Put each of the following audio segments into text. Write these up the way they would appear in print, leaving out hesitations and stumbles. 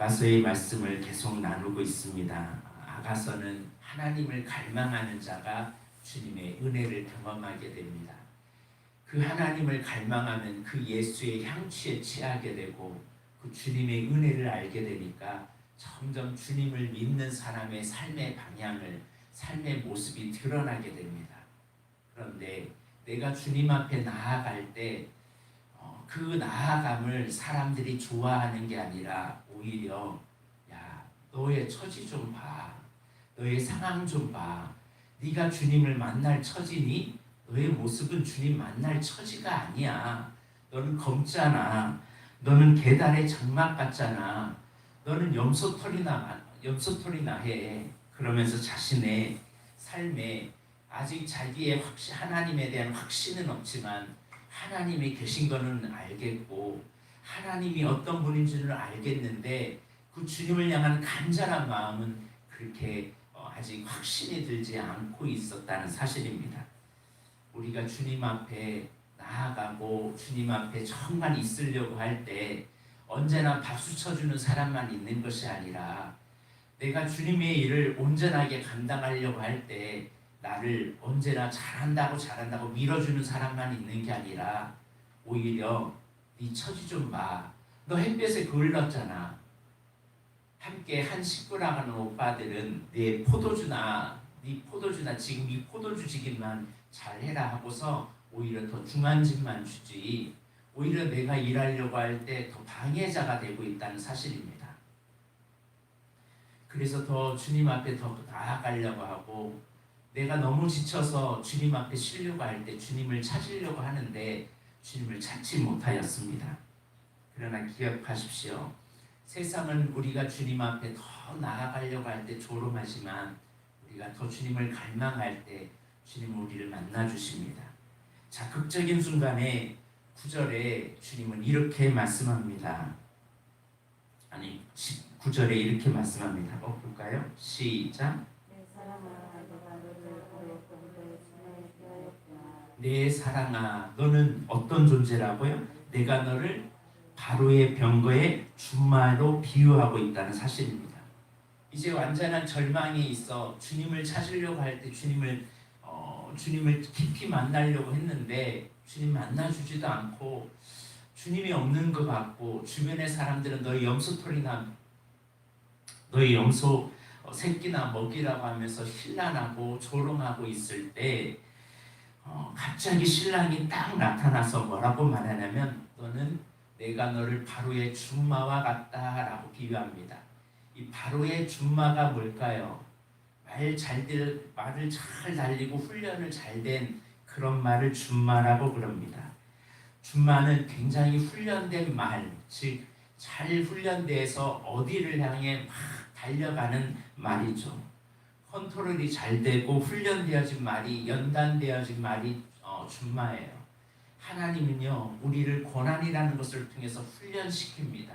아가서의 말씀을 계속 나누고 있습니다. 아가서는 하나님을 갈망하는 자가 주님의 은혜를 경험하게 됩니다. 그 하나님을 갈망하면 그 예수의 향취에 취하게 되고 그 주님의 은혜를 알게 되니까 점점 주님을 믿는 사람의 삶의 방향을, 삶의 모습이 드러나게 됩니다. 그런데 내가 주님 앞에 나아갈 때 그 나아감을 사람들이 좋아하는 게 아니라 오히려 야, 너의 처지 좀 봐. 너의 상황 좀 봐. 네가 주님을 만날 처지니? 너의 모습은 주님 만날 처지가 아니야. 너는 검잖아. 너는 계달의 장막 같잖아. 너는 염소털이나 해. 그러면서 자신의 삶에 아직 자기의 하나님에 대한 확신은 없지만 하나님이 계신 거는 알겠고 하나님이 어떤 분인지는 알겠는데 그 주님을 향한 간절한 마음은 그렇게 아직 확신이 들지 않고 있었다는 사실입니다. 우리가 주님 앞에 나아가고 주님 앞에 정말 있으려고 할 때 언제나 박수 쳐주는 사람만 있는 것이 아니라 내가 주님의 일을 온전하게 감당하려고 할 때 나를 언제나 잘한다고 밀어주는 사람만 있는 게 아니라 오히려 네 처지 좀 봐. 너 햇볕에 그을렀잖아. 함께 한 식구랑 하는 오빠들은 네 포도주나 지금 이 포도주 지기만 잘해라 하고서 오히려 더 중한 집만 주지 오히려 내가 일하려고 할 때 더 방해자가 되고 있다는 사실입니다. 그래서 더 주님 앞에 더 나아가려고 하고 내가 너무 지쳐서 주님 앞에 쉬려고 할 때 주님을 찾으려고 하는데 주님을 찾지 못하였습니다. 그러나 기억하십시오. 세상은 우리가 주님 앞에 더 나아가려고 할 때 조롱하지만 우리가 더 주님을 갈망할 때 주님은 우리를 만나 주십니다. 자, 극적인 순간에 9절에 주님은 이렇게 말씀합니다. 아니 19절에 이렇게 말씀합니다. 볼까요? 시작. 내 사랑아, 너는 어떤 존재라고요? 내가 너를 바로의 병거의 준마로 비유하고 있다는 사실입니다. 이제 완전한 절망이 있어 주님을 찾으려고 할 때 주님을 깊이 만나려고 했는데 주님 만나주지도 않고 주님이 없는 것 같고 주변의 사람들은 너희 염소 새끼나 먹이라고 하면서 힐난하고 조롱하고 있을 때 갑자기 신랑이 딱 나타나서 뭐라고 말하냐면 너는 내가 너를 바로의 준마와 같다라고 비유합니다. 이 바로의 준마가 뭘까요? 말을 잘 달리고 훈련을 잘 된 그런 말을 준마라고 그럽니다. 준마는 굉장히 훈련된 말, 즉 잘 훈련돼서 어디를 향해 막 달려가는 말이죠. 컨트롤이 잘 되고 훈련되어진 말이 연단되어진 말이 준마예요. 하나님은요 우리를 고난이라는 것을 통해서 훈련시킵니다.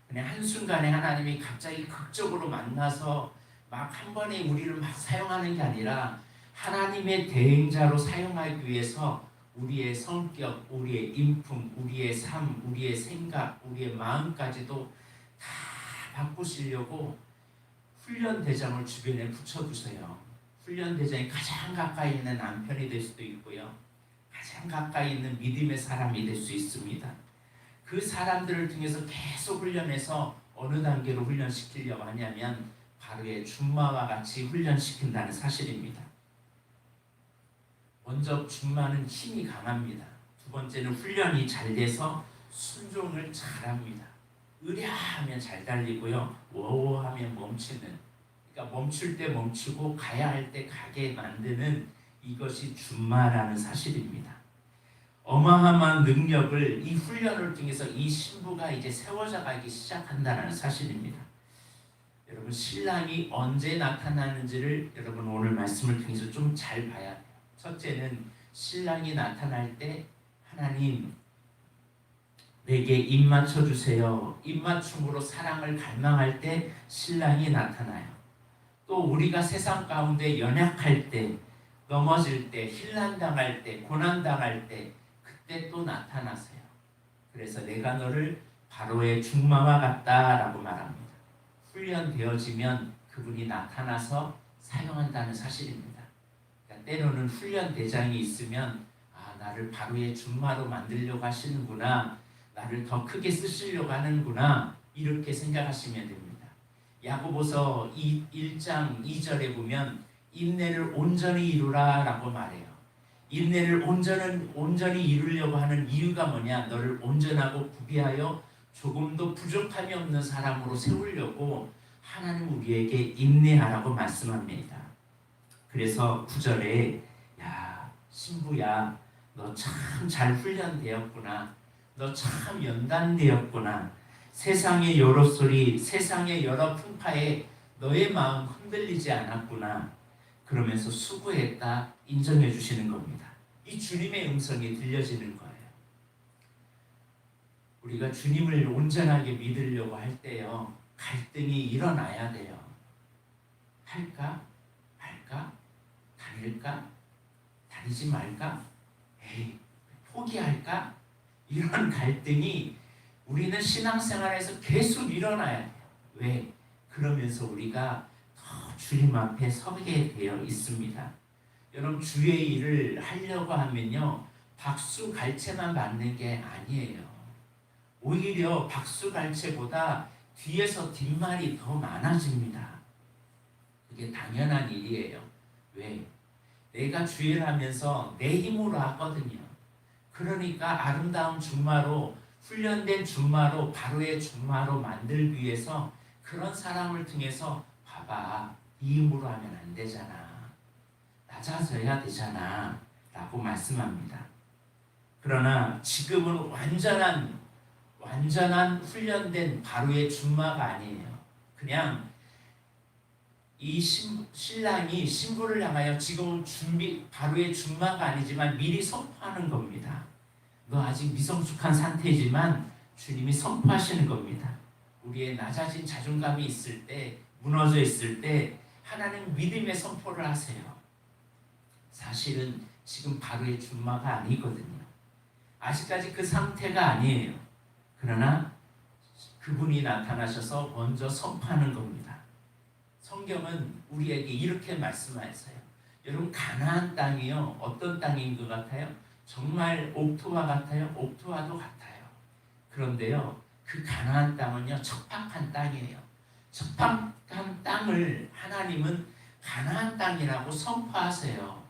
그냥 한순간에 하나님이 갑자기 극적으로 만나서 막 한 번에 우리를 막 사용하는 게 아니라 하나님의 대행자로 사용하기 위해서 우리의 성격, 우리의 인품, 우리의 삶, 우리의 생각, 우리의 마음까지도 다 바꾸시려고 훈련대장을 주변에 붙여두세요. 훈련대장이 가장 가까이 있는 남편이 될 수도 있고요. 가장 가까이 있는 믿음의 사람이 될 수 있습니다. 그 사람들을 통해서 계속 훈련해서 어느 단계로 훈련시키려고 하냐면 바로의 준마와 같이 훈련시킨다는 사실입니다. 먼저 준마는 힘이 강합니다. 두 번째는 훈련이 잘 돼서 순종을 잘합니다. 으랴하면 잘 달리고요. 워워하면 멈추는, 그러니까 멈출 때 멈추고 가야 할 때 가게 만드는 이것이 준마라는 사실입니다. 어마어마한 능력을 이 훈련을 통해서 이 신부가 이제 세워져 가기 시작한다는 사실입니다. 여러분 신랑이 언제 나타나는지를 여러분 오늘 말씀을 통해서 좀 잘 봐야 돼요. 첫째는 신랑이 나타날 때 하나님 내게 입맞춰 주세요. 입맞춤으로 사랑을 갈망할 때 신랑이 나타나요. 또 우리가 세상 가운데 연약할 때, 넘어질 때, 힐난당할 때, 고난당할 때 그때 또 나타나세요. 그래서 내가 너를 바로의 준마와 같다라고 말합니다. 훈련되어지면 그분이 나타나서 사용한다는 사실입니다. 그러니까 때로는 훈련 대장이 있으면 나를 바로의 준마로 만들려고 하시는구나, 나를 더 크게 쓰시려고 하는구나, 이렇게 생각하시면 됩니다. 야고보서 1장 2절에 보면 인내를 온전히 이루라 라고 말해요. 인내를 온전히 이루려고 하는 이유가 뭐냐? 너를 온전하고 구비하여 조금도 부족함이 없는 사람으로 세우려고 하나님 우리에게 인내하라고 말씀합니다. 그래서 9절에 야 신부야, 너 참 잘 훈련되었구나, 너 참 연단되었구나, 세상의 여러 소리, 세상의 여러 풍파에 너의 마음 흔들리지 않았구나, 그러면서 수고했다 인정해 주시는 겁니다. 이 주님의 음성이 들려지는 거예요. 우리가 주님을 온전하게 믿으려고 할 때요, 갈등이 일어나야 돼요. 할까? 말까? 다닐까? 다니지 말까? 에이, 포기할까? 이런 갈등이 우리는 신앙생활에서 계속 일어나야 돼요. 왜? 그러면서 우리가 더 주님 앞에 서게 되어 있습니다. 여러분, 주의 일을 하려고 하면요, 박수갈채만 받는 게 아니에요. 오히려 박수갈채보다 뒤에서 뒷말이 더 많아집니다. 그게 당연한 일이에요. 왜? 내가 주의를 하면서 내 힘으로 하거든요. 그러니까 아름다운 준마로, 훈련된 준마로, 바로의 준마로 만들기 위해서 그런 사람을 통해서 봐봐, 이 힘으로 하면 안 되잖아, 낮아져야 되잖아 라고 말씀합니다. 그러나 지금은 완전한 훈련된 바로의 준마가 아니에요. 그냥 이 신랑이 신부를 향하여 지금 바로의 준마가 아니지만 미리 선포하는 겁니다. 너 아직 미성숙한 상태지만 주님이 선포하시는 겁니다. 우리의 낮아진 자존감이 있을 때, 무너져 있을 때 하나님 믿음의 선포를 하세요. 사실은 지금 바로의 준마가 아니거든요. 아직까지 그 상태가 아니에요. 그러나 그분이 나타나셔서 먼저 선포하는 겁니다. 성경은 우리에게 이렇게 말씀하세요. 여러분, 가나안 땅이요, 어떤 땅인 것 같아요? 정말 옥토와 같아요? 옥토와도 같아요. 그런데요, 그 가나안 땅은요, 척박한 땅이에요. 척박한 땅을 하나님은 가나안 땅이라고 선포하세요.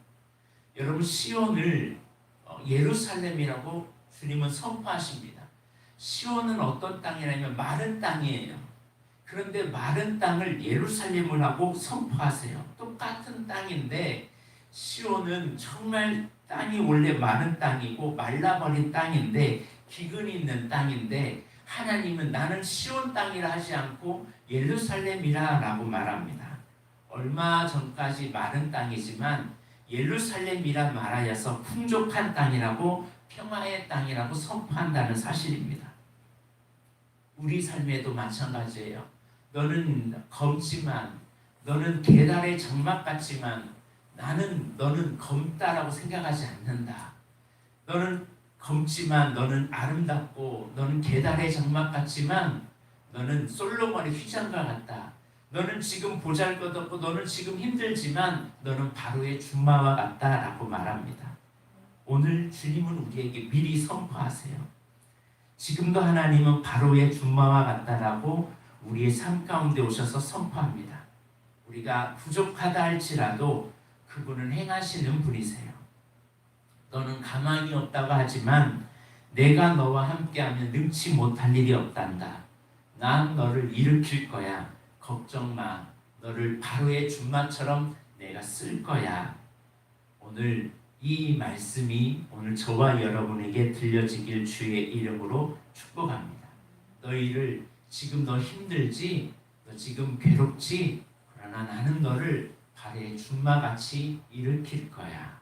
여러분, 시온을 예루살렘이라고 주님은 선포하십니다. 시온은 어떤 땅이냐면 마른 땅이에요. 그런데 마른 땅을 예루살렘을 하고 선포하세요. 똑같은 땅인데 시온은 정말 땅이 원래 마른 땅이고 말라버린 땅인데, 기근이 있는 땅인데, 하나님은 나는 시온 땅이라 하지 않고 예루살렘이라 라고 말합니다. 얼마 전까지 마른 땅이지만 예루살렘이라 말하여서 풍족한 땅이라고, 평화의 땅이라고 선포한다는 사실입니다. 우리 삶에도 마찬가지예요. 너는 검지만, 너는 계달의 장막 같지만 너는 검다라고 생각하지 않는다. 너는 검지만 너는 아름답고, 너는 계달의 장막 같지만 너는 솔로몬의 휘장과 같다. 너는 지금 보잘것없고, 너는 지금 힘들지만 너는 바로의 준마와 같다라고 말합니다. 오늘 주님은 우리에게 미리 선포하세요. 지금도 하나님은 바로의 준마와 같다라고 우리의 삶 가운데 오셔서 선포합니다. 우리가 부족하다 할지라도 그분은 행하시는 분이세요. 너는 가망이 없다고 하지만 내가 너와 함께하면 능치 못할 일이 없단다. 난 너를 일으킬 거야. 걱정 마. 너를 바로의 준마처럼 내가 쓸 거야. 오늘 이 말씀이 오늘 저와 여러분에게 들려지길 주의 이름으로 축복합니다. 너희를 지금 너 힘들지? 너 지금 괴롭지? 그러나 나는 너를 바로의 준마같이 일으킬 거야.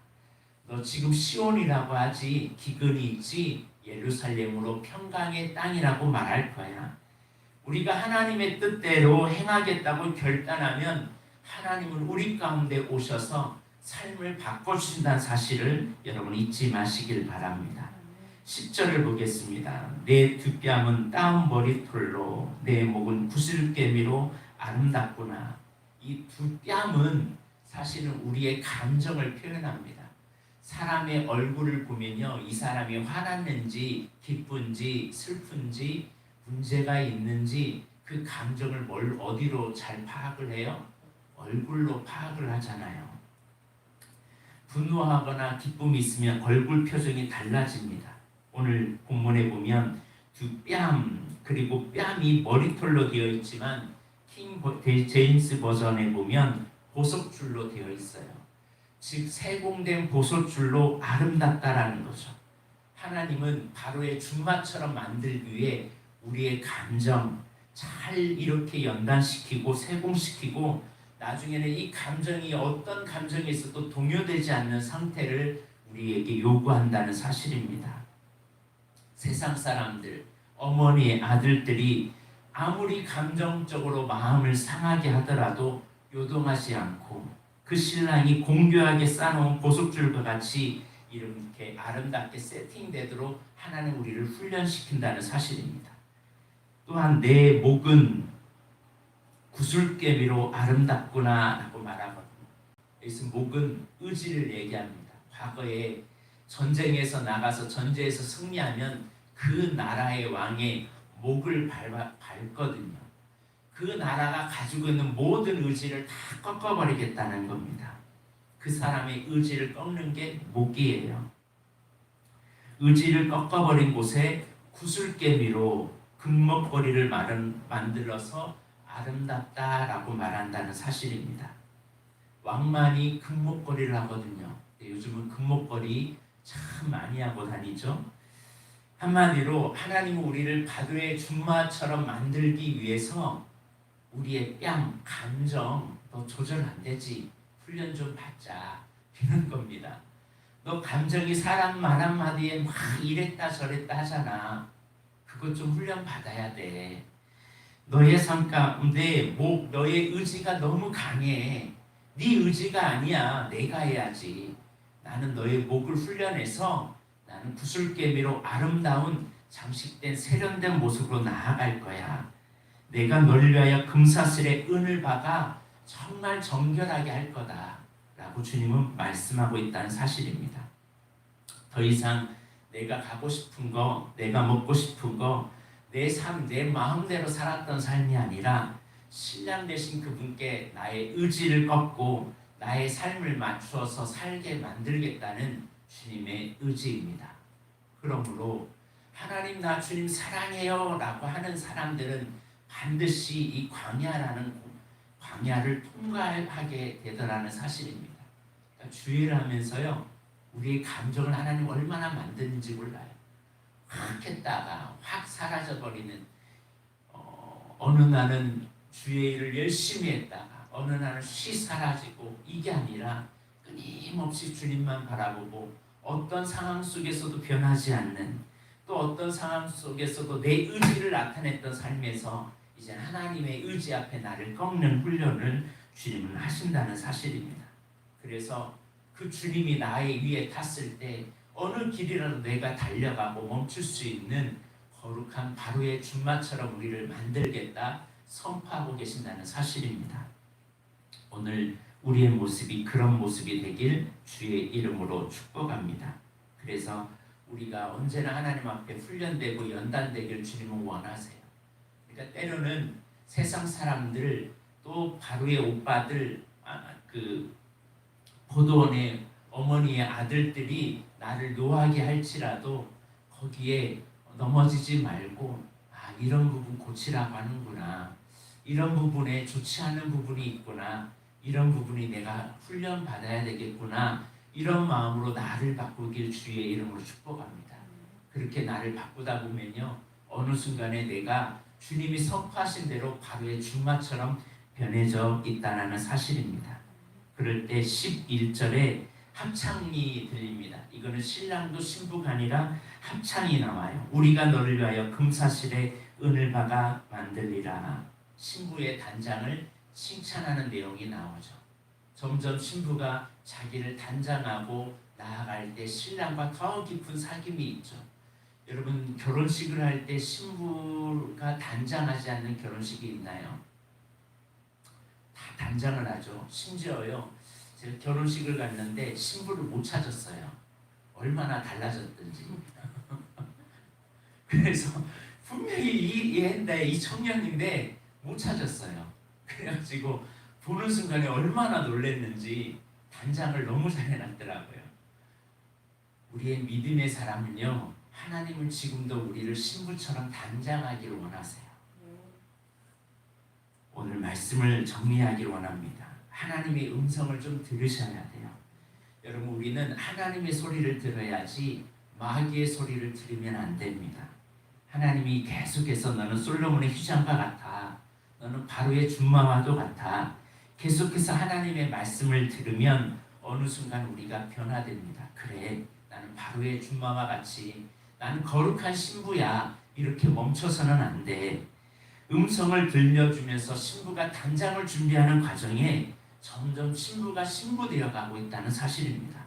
너 지금 시온이라고 하지, 기근이 있지, 예루살렘으로 평강의 땅이라고 말할 거야. 우리가 하나님의 뜻대로 행하겠다고 결단하면 하나님은 우리 가운데 오셔서 삶을 바꿔주신다는 사실을 여러분 잊지 마시길 바랍니다. 10절을 보겠습니다. 내 두 뺨은 따은 머리털로, 내 목은 구슬개미로 아름답구나. 이 두 뺨은 사실은 우리의 감정을 표현합니다. 사람의 얼굴을 보면요, 이 사람이 화났는지 기쁜지 슬픈지 문제가 있는지 그 감정을 어디로 잘 파악을 해요? 얼굴로 파악을 하잖아요. 분노하거나 기쁨이 있으면 얼굴 표정이 달라집니다. 오늘 본문에 보면 두 뺨, 그리고 뺨이 머리털로 되어 있지만 제임스 버전에 보면 보석줄로 되어 있어요. 즉 세공된 보석줄로 아름답다라는 거죠. 하나님은 바로의 준마처럼 만들기 위해 우리의 감정 잘 이렇게 연단시키고 세공시키고 나중에는 이 감정이 어떤 감정에 있어도 동요되지 않는 상태를 우리에게 요구한다는 사실입니다. 세상 사람들, 어머니의 아들들이 아무리 감정적으로 마음을 상하게 하더라도 요동하지 않고 그 신랑이 공교하게 쌓아놓은 보석줄과 같이 이렇게 아름답게 세팅되도록 하나님 우리를 훈련시킨다는 사실입니다. 또한 내 목은 구슬개미로 아름답구나 라고 말하거든요. 여기서 목은 의지를 얘기합니다. 과거에 전쟁에서 나가서 전쟁에서 승리하면 그 나라의 왕의 목을 밟거든요. 그 나라가 가지고 있는 모든 의지를 다 꺾어버리겠다는 겁니다. 그 사람의 의지를 꺾는 게 목이에요. 의지를 꺾어버린 곳에 구슬개미로 금목걸이를 만들어서 아름답다라고 말한다는 사실입니다. 왕만이 금목걸이를 하거든요. 요즘은 금목걸이 참 많이 하고 다니죠. 한마디로 하나님은 우리를 바도의 준마처럼 만들기 위해서 우리의 뺨, 감정 너 조절 안 되지? 훈련 좀 받자 이런 겁니다. 너 감정이 사람 말 한마디에 막 이랬다 저랬다 하잖아. 그것 좀 훈련 받아야 돼. 너의 삶 가운데 너의 의지가 너무 강해. 네 의지가 아니야. 내가 해야지. 나는 너의 목을 훈련해서 나는 구슬개미로 아름다운 장식된 세련된 모습으로 나아갈 거야. 내가 너를 위하여 금사슬의 은을 박아 정말 정결하게 할 거다 라고 주님은 말씀하고 있다는 사실입니다. 더 이상 내가 가고 싶은 거, 내가 먹고 싶은 거, 내 삶, 내 마음대로 살았던 삶이 아니라 신랑 되신 그분께 나의 의지를 꺾고 나의 삶을 맞추어서 살게 만들겠다는 주님의 의지입니다. 그러므로 하나님 나 주님 사랑해요 라고 하는 사람들은 반드시 이 광야를 통과하게 되더라는 사실입니다. 그러니까 주의를 하면서요, 우리의 감정을 하나님 얼마나 만드는지 몰라요. 확 했다가 확 사라져버리는 어느 날은 주의 일을 열심히 했다가 어느 날은 쉬 사라지고 이게 아니라 끊임없이 주님만 바라보고 어떤 상황 속에서도 변하지 않는 또 어떤 상황 속에서도 내 의지를 나타냈던 삶에서 이제 하나님의 의지 앞에 나를 꺾는 훈련을 주님은 하신다는 사실입니다. 그래서 그 주님이 나의 위에 탔을 때 어느 길이라도 내가 달려가고 멈출 수 있는 거룩한 바로의 준마처럼 우리를 만들겠다 선포하고 계신다는 사실입니다. 오늘 우리의 모습이 그런 모습이 되길 주의 이름으로 축복합니다. 그래서 우리가 언제나 하나님 앞에 훈련되고 연단되길 주님은 원하세요. 그러니까 때로는 세상 사람들 또 바로의 오빠들 그 포도원의 어머니의 아들들이 나를 노하게 할지라도 거기에 넘어지지 말고 이런 부분 고치라고 하는구나. 이런 부분에 좋지 않은 부분이 있구나. 이런 부분이 내가 훈련 받아야 되겠구나. 이런 마음으로 나를 바꾸길 주의 이름으로 축복합니다. 그렇게 나를 바꾸다 보면요, 어느 순간에 내가 주님이 선포하신 대로 바로의 준마처럼 변해져 있다는 사실입니다. 그럴 때 11절에 합창이 들립니다. 이거는 신랑도 신부가 아니라 합창이 나와요. 우리가 너를 위하여 금사슬에 은을 박아 만들리라. 신부의 단장을 칭찬하는 내용이 나오죠. 점점 신부가 자기를 단장하고 나아갈 때 신랑과 더 깊은 사귐이 있죠. 여러분 결혼식을 할 때 신부가 단장하지 않는 결혼식이 있나요? 단장을 하죠. 심지어요, 제가 결혼식을 갔는데 신부를 못 찾았어요. 얼마나 달라졌든지. 그래서 분명히 이 애인데, 이 청년인데 못 찾았어요. 그래가지고 보는 순간에 얼마나 놀랬는지 단장을 너무 잘 해놨더라고요. 우리의 믿음의 사람은요, 하나님은 지금도 우리를 신부처럼 단장하기를 원하세요. 오늘 말씀을 정리하기를 원합니다. 하나님의 음성을 좀 들으셔야 돼요. 여러분, 우리는 하나님의 소리를 들어야지 마귀의 소리를 들으면 안 됩니다. 하나님이 계속해서 너는 솔로몬의 휘장과 같아, 너는 바로의 준마와도 같아, 계속해서 하나님의 말씀을 들으면 어느 순간 우리가 변화됩니다. 그래, 나는 바로의 준마와 같이, 나는 거룩한 신부야, 이렇게 멈춰서는 안 돼. 음성을 들려주면서 신부가 단장을 준비하는 과정에 점점 신부가 신부되어 가고 있다는 사실입니다.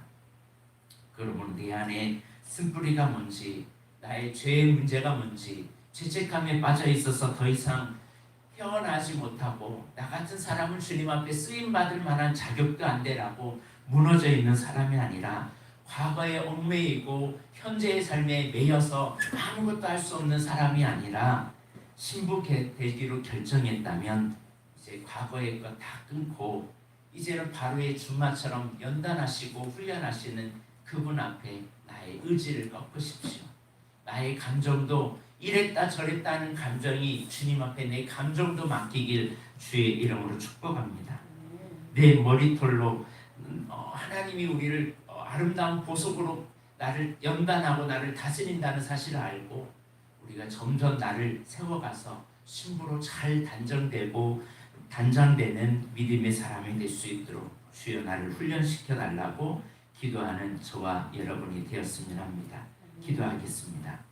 그러면 내 안에 쓴뿌리가 뭔지, 나의 죄의 문제가 뭔지, 죄책감에 빠져 있어서 더 이상 헤어나지 못하고 나 같은 사람은 주님 앞에 쓰임받을 만한 자격도 안 되라고 무너져 있는 사람이 아니라, 과거에 얽매이고 현재의 삶에 매여서 아무것도 할 수 없는 사람이 아니라 신부 되기로 결정했다면 이제 과거의 것 다 끊고 이제는 바로의 준마처럼 연단하시고 훈련하시는 그분 앞에 나의 의지를 꺾으십시오. 나의 감정도 이랬다 저랬다 하는 감정이 주님 앞에 내 감정도 맡기길 주의 이름으로 축복합니다. 내 머리털로 하나님이 우리를 아름다운 보석으로 나를 연단하고 나를 다스린다는 사실을 알고 우리가 점점 나를 세워가서 신부로 잘 단장되는 믿음의 사람이 될 수 있도록 주여 나를 훈련시켜 달라고 기도하는 저와 여러분이 되었으면 합니다. 기도하겠습니다.